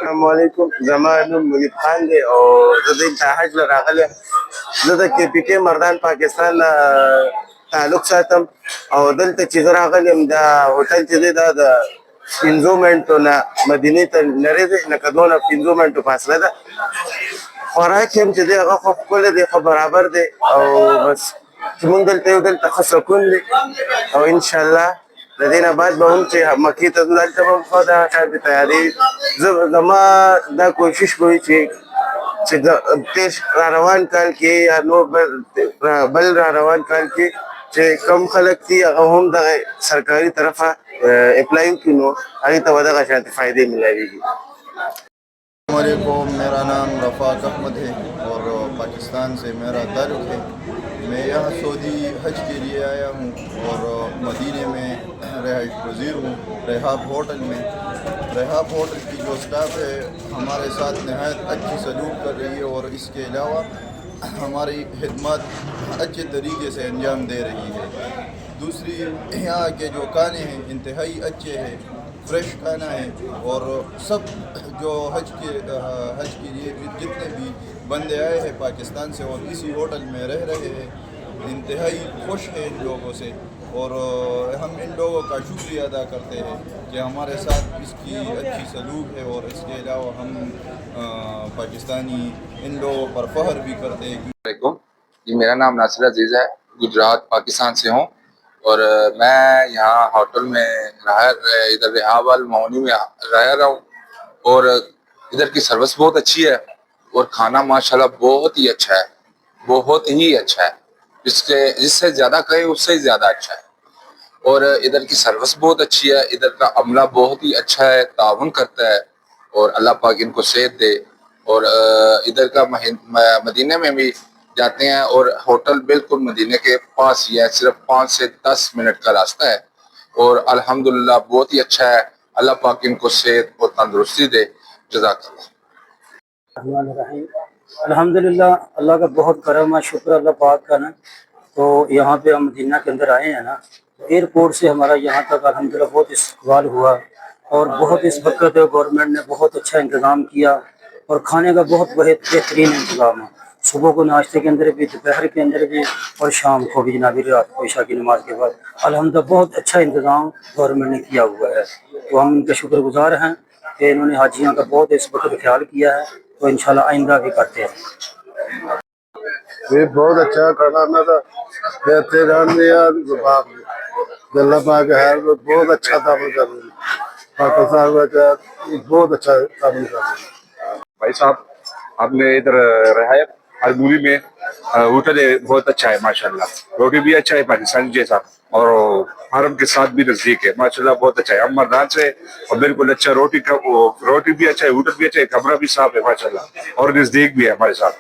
السلام علیکم. زما نوم منیب خان دی او زه دلته حج له راغلی یم. زه د کے پی کے مردان پاکستان نه تعلق ساتم او دلته چې زه راغلی یم دا هوټل چې دی دا د 5 منټو نه مدینې ته لرې دی، لکه دونه 5 منټو فاصله ده. خوراک هم چې دی هغه خو ښکلی دی، خو برابر دی او بس چې مونږ دلته یو دلته ښه سکون دی او انشاءالله د دې نه بعد به هم چې مکې ته ځو دلته به هم ښه دغه شانتې تیارې زه زما دا کوشش به وي چې تېر را روان کال کې یا نور بل را روان کال کې چې کم خلک دي هغه هم دغه سرکاري طرفه اپلائی وکړي نو هغې ته به دغه شانتې فایدې ملاویږي. السلام علیکم. میرا نام رفاق احمد ہے اور پاکستان سے میرا تعلق ہے. میں یہاں سعودی حج کے لیے آیا ہوں اور مدینے میں رہائش پذیر ہوں ریحاب ہوٹل میں. ریحاب ہوٹل کی جو سٹاف ہے ہمارے ساتھ نہایت اچھی سلوک کر رہی ہے اور اس کے علاوہ ہماری خدمات اچھے طریقے سے انجام دے رہی ہے. دوسری یہاں کے جو کھانے ہیں انتہائی اچھے ہیں، فریش کھانا ہے اور سب جو حج کے لیے جتنے بھی بندے آئے ہیں پاکستان سے اور اسی ہوٹل میں رہ رہے ہیں انتہائی خوش ہیں ان لوگوں سے اور ہم ان لوگوں کا شکریہ ادا کرتے ہیں کہ ہمارے ساتھ اس کی اچھی سلوک ہے اور اس کے علاوہ ہم پاکستانی ان لوگوں پر فخر بھی کرتے ہیں. السلام علیکم جی، میرا نام ناصر عزیز ہے، گجرات پاکستان سے ہوں اور میں یہاں ہوٹل میں ادھر ریحاب المعونی میں رہ رہا ہوں اور ادھر کی سروس بہت اچھی ہے اور کھانا ماشاءاللہ بہت ہی اچھا ہے، بہت ہی اچھا ہے. جس سے زیادہ کہیں اس سے زیادہ اچھا ہے اور ادھر کی سروس بہت اچھی ہے. ادھر کا عملہ بہت ہی اچھا ہے، تعاون کرتا ہے اور اللہ پاک ان کو صحت دے. اور ادھر کا مدینے میں بھی جاتے ہیں اور ہوٹل بالکل مدینے کے پاس ہی ہے، صرف 5 سے 10 منٹ کا راستہ ہے اور الحمدللہ بہت ہی اچھا ہے. اللہ پاک ان کو صحت اور تندرستی دے. جزاک اللہ. الرحمن الرحیم. الحمدللہ اللہ کا بہت کرم ہے، شکر اللہ پاک کا نا. تو یہاں پہ ہم مدینہ کے اندر آئے ہیں نا، ایئرپورٹ سے ہمارا یہاں تک الحمدللہ بہت استقبال ہوا اور بہت اس وقت گورنمنٹ نے بہت اچھا انتظام کیا اور کھانے کا بہت بہترین انتظام ہے. صبح کو ناشتے کے اندر بھی، دوپہر کے اندر بھی اور شام کو بھی جناب رات کو عشاء کی نماز کے بعد الحمدللہ بہت اچھا انتظام گورنمنٹ نے کیا ہوا ہے. تو ہم ان کے شکر گزار ہیں کہ انہوں نے حاجیوں کا بہت اس وقت خیال کیا ہے، تو انشاءاللہ آئندہ بھی کرتے ہیں. یہ بہت اچھا کھانا تھا، بہترین اللہ پاک ہے، بہت اچھا تعامل کر رہے ہیں پاکستان میں، بہت اچھا تعامل کر رہے ہیں. بھائی صاحب آپ نے ادھر رہائب المولی میں ہوٹل بہت اچھا ہے ماشاءاللہ، روٹی بھی اچھا ہے پاکستانی جیسا اور حرم کے ساتھ بھی نزدیک ہے ماشاءاللہ، بہت اچھا ہے. ہم مردان سے اور بالکل اچھا روٹی بھی اچھا ہے، ہوٹل بھی اچھا ہے، کمرہ بھی صاف ہے ماشاءاللہ اور نزدیک بھی ہے ہمارے ساتھ.